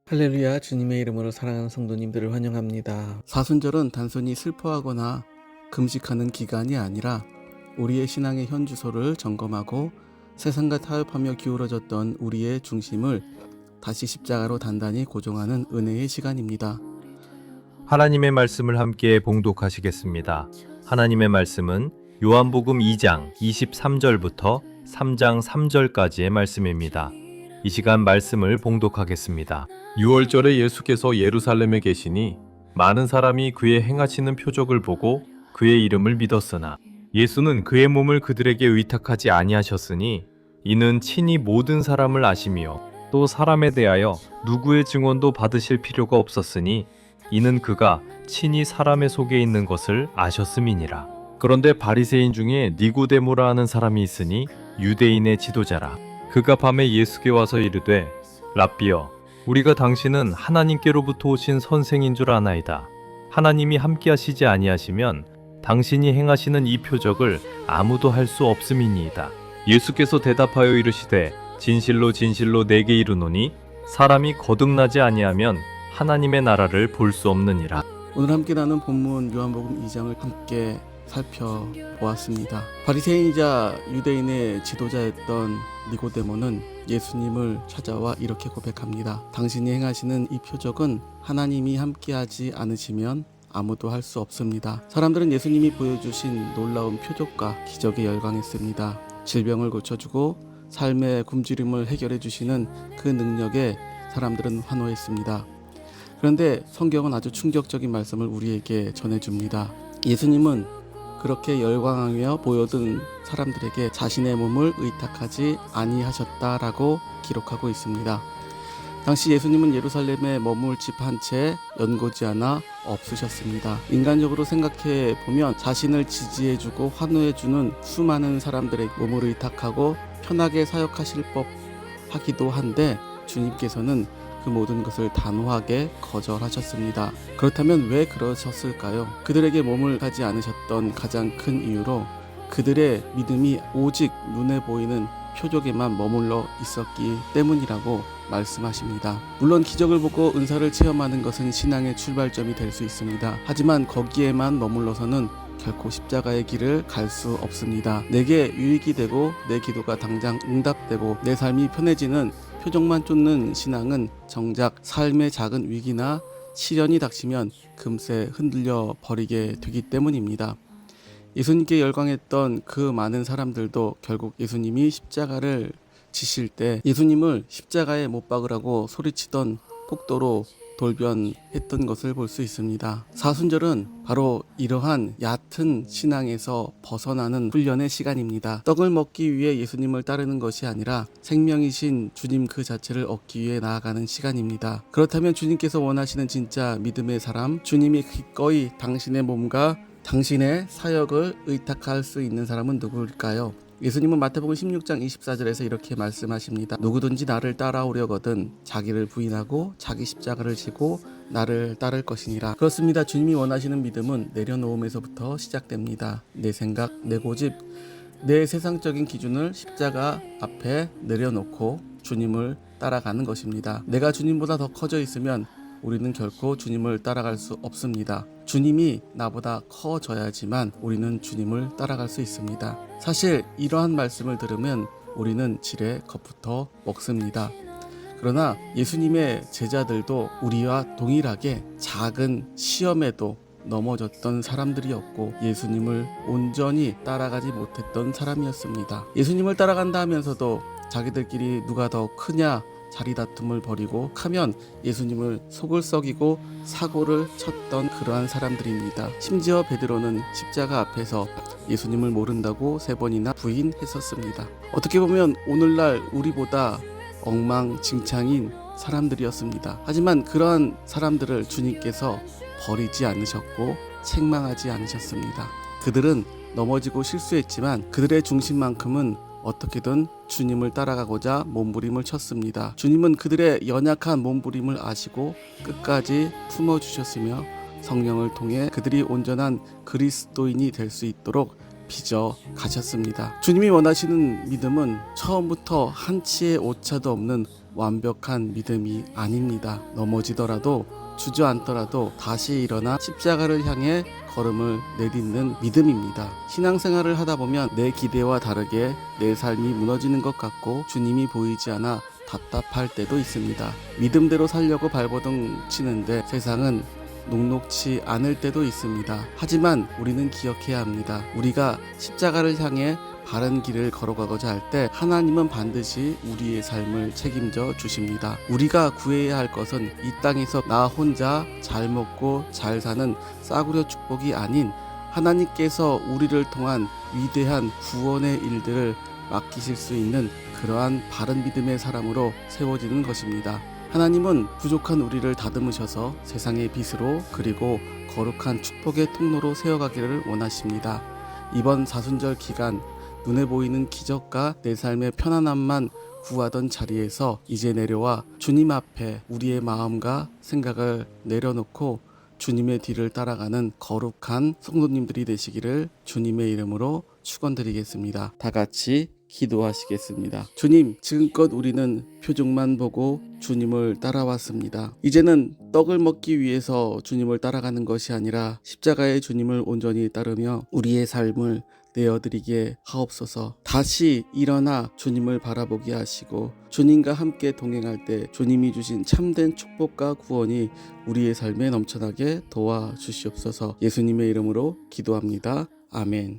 할렐루야. 주님의 이름으로 사랑하는 성도님들을 환영합니다. 사순절은 단순히 슬퍼하거나 금식하는 기간이 아니라 우리의 신앙의 현주소를 점검하고 세상과 타협하며 기울어졌던 우리의 중심을 다시 십자가로 단단히 고정하는 은혜의 시간입니다. 하나님의 말씀을 함께 봉독하시겠습니다. 하나님의 말씀은 요한복음 2장 23절부터 3장 3절까지의 말씀입니다. 이 시간 말씀을 봉독하겠습니다. 6월절에 예수께서 예루살렘에 계시니 많은 사람이 그의 행하시는 표적을 보고 그의 이름을 믿었으나 예수는 그의 몸을 그들에게 의탁하지 아니하셨으니 이는 친히 모든 사람을 아시며 또 사람에 대하여 누구의 증언도 받으실 필요가 없었으니 이는 그가 친히 사람의 속에 있는 것을 아셨음이니라. 그런데 바리새인 중에 니고데모라 하는 사람이 있으니 유대인의 지도자라. 그가 밤에 예수께 와서 이르되 랍비여 우리가 당신은 하나님께로부터 오신 선생인 줄 아나이다. 하나님이 함께 하시지 아니하시면 당신이 행하시는 이 표적을 아무도 할 수 없음이니이다. 예수께서 대답하여 이르시되 진실로 진실로 내게 이르노니 사람이 거듭나지 아니하면 하나님의 나라를 볼 수 없느니라. 오늘 함께 나눈 본문 요한복음 2장을 함께 살펴보았습니다. 바리새인이자 유대인의 지도자였던 니고데모는 예수님을 찾아와 이렇게 고백합니다. 당신이 행하시는 이 표적은 하나님이 함께하지 않으시면 아무도 할 수 없습니다. 사람들은 예수님이 보여주신 놀라운 표적과 기적에 열광했습니다. 질병을 고쳐주고 삶의 굶주림을 해결해 주시는 그 능력에 사람들은 환호했습니다. 그런데 성경은 아주 충격적인 말씀을 우리에게 전해줍니다. 예수님은 그렇게 열광하며 보여든 사람들에게 자신의 몸을 의탁하지 아니하셨다라고 기록하고 있습니다. 당시 예수님은 예루살렘에 머물 집 한 채 연고지 하나 없으셨습니다. 인간적으로 생각해 보면 자신을 지지해주고 환호해주는 수많은 사람들의 몸을 의탁하고 편하게 사역하실 법하기도 한데 주님께서는 그 모든 것을 단호하게 거절하셨습니다. 그렇다면 왜 그러셨을까요? 그들에게 몸을 가지 않으셨던 가장 큰 이유로 그들의 믿음이 오직 눈에 보이는 표적에만 머물러 있었기 때문이라고 말씀하십니다. 물론 기적을 보고 은사를 체험하는 것은 신앙의 출발점이 될 수 있습니다. 하지만 거기에만 머물러서는 결코 십자가의 길을 갈 수 없습니다. 내게 유익이 되고 내 기도가 당장 응답되고 내 삶이 편해지는 표적만 쫓는 신앙은 정작 삶의 작은 위기나 시련이 닥치면 금세 흔들려 버리게 되기 때문입니다. 예수님께 열광했던 그 많은 사람들도 결국 예수님이 십자가를 지실 때 예수님을 십자가에 못 박으라고 소리치던 폭도로 돌변했던 것을 볼 수 있습니다. 사순절은 바로 이러한 얕은 신앙에서 벗어나는 훈련의 시간입니다. 떡을 먹기 위해 예수님을 따르는 것이 아니라 생명이신 주님 그 자체를 얻기 위해 나아가는 시간입니다. 그렇다면 주님께서 원하시는 진짜 믿음의 사람, 주님이 기꺼이 당신의 몸과 당신의 사역을 의탁할 수 있는 사람은 누구일까요? 예수님은 마태복음 16장 24절에서 이렇게 말씀하십니다. 누구든지 나를 따라오려거든 자기를 부인하고 자기 십자가를 지고 나를 따를 것이니라. 그렇습니다. 주님이 원하시는 믿음은 내려놓음에서부터 시작됩니다. 내 생각, 내 고집, 내 세상적인 기준을 십자가 앞에 내려놓고 주님을 따라가는 것입니다. 내가 주님보다 더 커져 있으면 우리는 결코 주님을 따라갈 수 없습니다. 주님이 나보다 커져야지만 우리는 주님을 따라갈 수 있습니다. 사실 이러한 말씀을 들으면 우리는 지레 겁부터 먹습니다. 그러나 예수님의 제자들도 우리와 동일하게 작은 시험에도 넘어졌던 사람들이었고 예수님을 온전히 따라가지 못했던 사람이었습니다. 예수님을 따라간다 하면서도 자기들끼리 누가 더 크냐 자리다툼을 벌이고 하면 예수님을 속을 썩이고 사고를 쳤던 그러한 사람들입니다. 심지어 베드로는 십자가 앞에서 예수님을 모른다고 3번이나 부인했었습니다. 어떻게 보면 오늘날 우리보다 엉망진창인 사람들이었습니다. 하지만 그러한 사람들을 주님께서 버리지 않으셨고 책망하지 않으셨습니다. 그들은 넘어지고 실수했지만 그들의 중심만큼은 어떻게든 주님을 따라가고자 몸부림을 쳤습니다. 주님은 그들의 연약한 몸부림을 아시고 끝까지 품어주셨으며 성령을 통해 그들이 온전한 그리스도인이 될 수 있도록 빚어 가셨습니다. 주님이 원하시는 믿음은 처음부터 한치의 오차도 없는 완벽한 믿음이 아닙니다. 넘어지더라도 주저앉더라도 다시 일어나 십자가를 향해 걸음을 내딛는 믿음입니다. 신앙생활을 하다 보면 내 기대와 다르게 내 삶이 무너지는 것 같고 주님이 보이지 않아 답답할 때도 있습니다. 믿음대로 살려고 발버둥 치는데 세상은 녹록치 않을 때도 있습니다. 하지만 우리는 기억해야 합니다. 우리가 십자가를 향해 바른 길을 걸어가고자 할 때 하나님은 반드시 우리의 삶을 책임져 주십니다. 우리가 구해야 할 것은 이 땅에서 나 혼자 잘 먹고 잘 사는 싸구려 축복이 아닌 하나님께서 우리를 통한 위대한 구원의 일들을 맡기실 수 있는 그러한 바른 믿음의 사람으로 세워지는 것입니다. 하나님은 부족한 우리를 다듬으셔서 세상의 빛으로 그리고 거룩한 축복의 통로로 세워가기를 원하십니다. 이번 사순절 기간 눈에 보이는 기적과 내 삶의 편안함만 구하던 자리에서 이제 내려와 주님 앞에 우리의 마음과 생각을 내려놓고 주님의 뒤를 따라가는 거룩한 성도님들이 되시기를 주님의 이름으로 축원드리겠습니다. 다 같이 기도하시겠습니다. 주님, 지금껏 우리는 표적만 보고 주님을 따라왔습니다. 이제는 떡을 먹기 위해서 주님을 따라가는 것이 아니라 십자가의 주님을 온전히 따르며 우리의 삶을 내어드리게 하옵소서. 다시 일어나 주님을 바라보게 하시고 주님과 함께 동행할 때 주님이 주신 참된 축복과 구원이 우리의 삶에 넘쳐나게 도와주시옵소서. 예수님의 이름으로 기도합니다. 아멘.